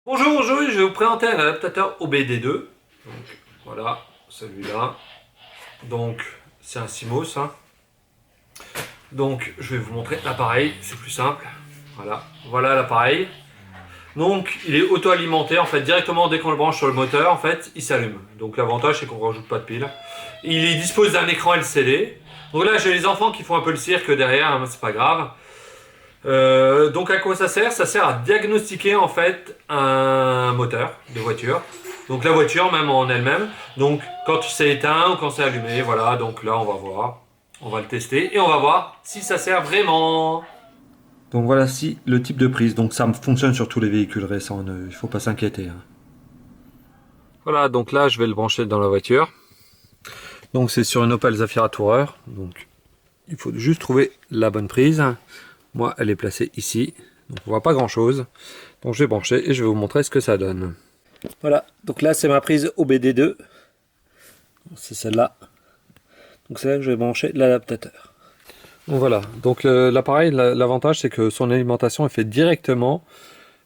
Bonjour, aujourd'hui je vais vous présenter un adaptateur OBD2. Donc voilà, celui-là. Donc c'est un CMOS. Donc je vais vous montrer l'appareil, c'est plus simple. Voilà l'appareil. Donc il est auto-alimenté en fait directement dès qu'on le branche sur le moteur, en fait il s'allume. Donc l'avantage c'est qu'on ne rajoute pas de piles. Il dispose d'un écran LCD. Donc là j'ai les enfants qui font un peu le cirque derrière, hein, c'est pas grave. Donc à quoi ça sert? Ça sert à diagnostiquer en fait un moteur de voiture. Donc la voiture même en elle-même. Donc quand c'est éteint ou quand c'est allumé, voilà. Donc là on va voir, on va le tester et on va voir si ça sert vraiment. Donc voilà si le type de prise. Donc ça fonctionne sur tous les véhicules récents. Il ne faut pas s'inquiéter. Voilà, donc là je vais le brancher dans la voiture. Donc c'est sur une Opel Zafira Tourer. Donc il faut juste trouver la bonne prise. Moi, elle est placée ici, donc on voit pas grand chose. Donc je vais brancher et je vais vous montrer ce que ça donne. Voilà, donc là c'est ma prise OBD2. C'est celle-là. Donc c'est là que je vais brancher l'adaptateur. Donc voilà, donc l'appareil, l'avantage c'est que son alimentation est faite directement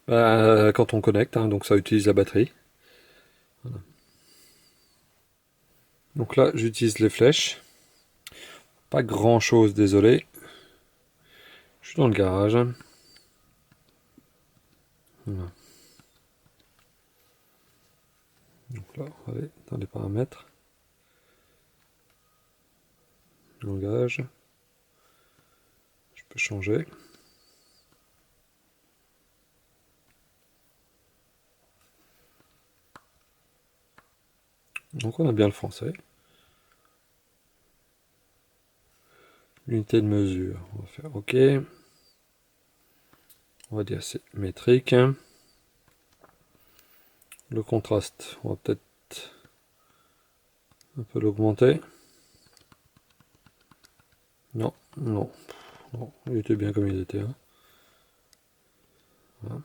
quand on connecte, hein, donc ça utilise la batterie. Voilà. Donc là j'utilise les flèches. Pas grand chose, désolé. Je suis dans le garage. Voilà. Donc là, on va aller dans les paramètres. Langage. Je peux changer. Donc on a bien le français. L'unité de mesure, on va faire OK. On va dire c'est métrique. Le contraste, on va peut-être un peu l'augmenter. Non, non, non, il était bien comme il était. Hein. Voilà.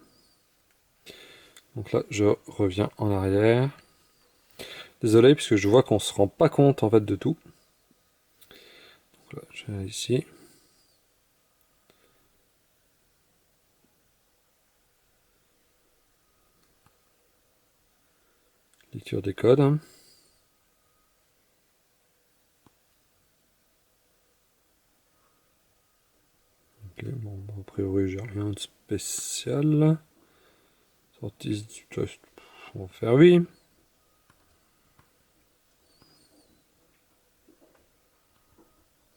Donc là, je reviens en arrière. Désolé, puisque je vois qu'on se rend pas compte en fait de tout. Donc là, je vais ici. Lecture des codes. Ok, bon, a priori, j'ai rien de spécial. Sortie du test, on va faire oui.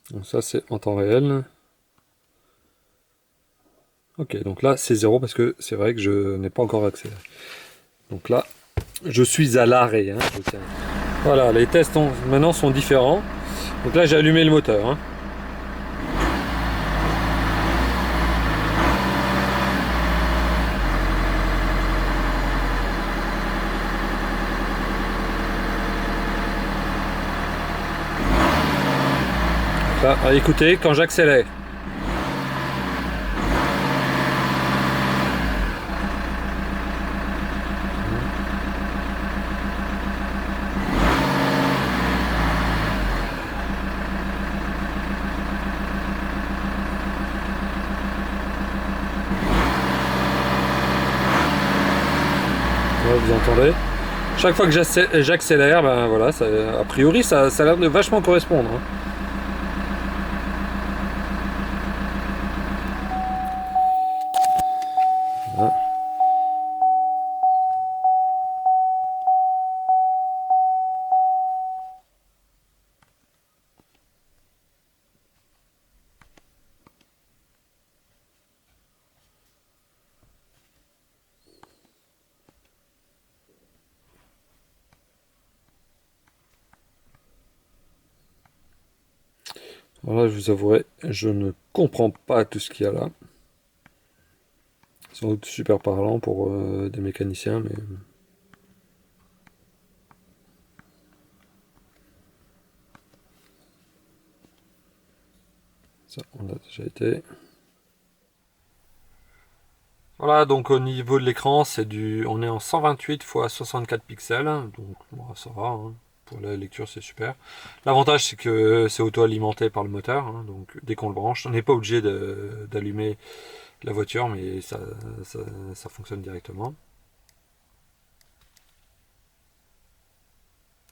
Donc ça, c'est en temps réel. Ok, donc là, c'est 0 parce que c'est vrai que je n'ai pas encore accéléré. Donc là, je suis à l'arrêt. Hein, voilà, les tests maintenant sont différents. Donc là, j'ai allumé le moteur. Hein. Là, écoutez, quand j'accélère. Vous entendez? Chaque fois que j'accélère, ben voilà, ça, a priori, ça a l'air de vachement correspondre. Hein. Voilà. Alors là, je vous avouerai, je ne comprends pas tout ce qu'il y a là. Sans doute super parlant pour des mécaniciens, mais... Ça, on a déjà été. Voilà, donc au niveau de l'écran, on est en 128 x 64 pixels, donc bon, ça va, hein. Pour la lecture c'est super. L'avantage c'est que c'est auto-alimenté par le moteur, hein, donc dès qu'on le branche, on n'est pas obligé d'allumer la voiture, mais ça fonctionne directement.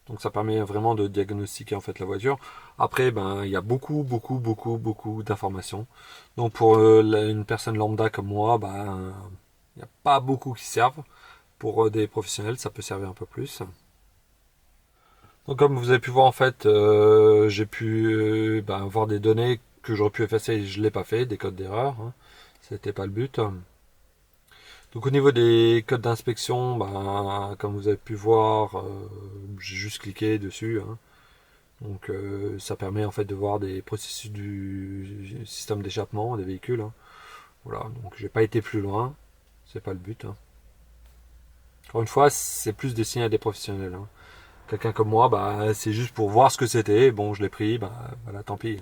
Donc ça permet vraiment de diagnostiquer en fait la voiture. Après, ben il y a beaucoup d'informations. Donc pour une personne lambda comme moi, ben il n'y a pas beaucoup qui servent. Pour des professionnels, ça peut servir un peu plus. Donc comme vous avez pu voir en fait, j'ai pu ben, voir des données que j'aurais pu effacer et je ne l'ai pas fait, des codes d'erreur. Hein. C'était pas le but. Donc au niveau des codes d'inspection, ben, comme vous avez pu voir, j'ai juste cliqué dessus. Hein. Donc ça permet en fait de voir des processus du système d'échappement des véhicules. Hein. Voilà, donc j'ai pas été plus loin, c'est pas le but. Hein. Encore une fois, c'est plus destiné à des professionnels. Hein. Quelqu'un comme moi, bah, c'est juste pour voir ce que c'était. Bon, je l'ai pris, bah, voilà, tant pis.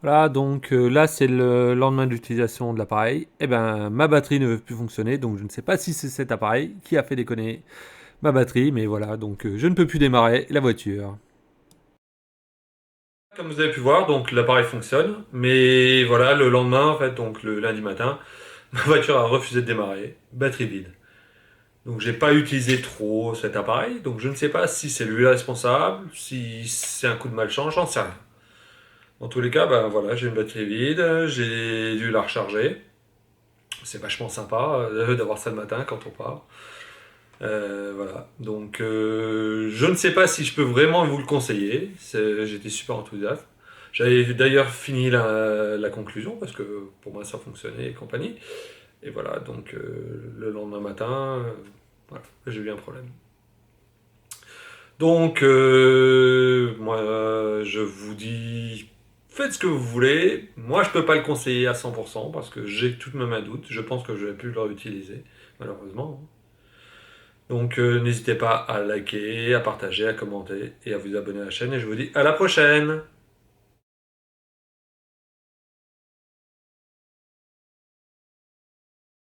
Voilà, donc là c'est le lendemain d'utilisation de l'appareil. Eh ben, ma batterie ne veut plus fonctionner, donc je ne sais pas si c'est cet appareil qui a fait déconner ma batterie, mais voilà, donc je ne peux plus démarrer la voiture. Comme vous avez pu voir, donc l'appareil fonctionne, mais voilà, le lendemain, en fait, donc le lundi matin, ma voiture a refusé de démarrer, batterie vide. Donc j'ai pas utilisé trop cet appareil, donc je ne sais pas si c'est lui le responsable, si c'est un coup de malchance, j'en sais rien. Dans tous les cas, ben voilà, j'ai une batterie vide, j'ai dû la recharger. C'est vachement sympa d'avoir ça le matin quand on part. Voilà, donc je ne sais pas si je peux vraiment vous le conseiller. J'étais super enthousiaste. J'avais d'ailleurs fini la conclusion parce que pour moi ça fonctionnait et compagnie. Et voilà, donc le lendemain matin, voilà, j'ai eu un problème. Donc, moi, je vous dis, faites ce que vous voulez. Moi, je peux pas le conseiller à 100% parce que j'ai tout de même un doute. Je pense que je vais plus le réutiliser, malheureusement. Donc, n'hésitez pas à liker, à partager, à commenter et à vous abonner à la chaîne. Et je vous dis à la prochaine!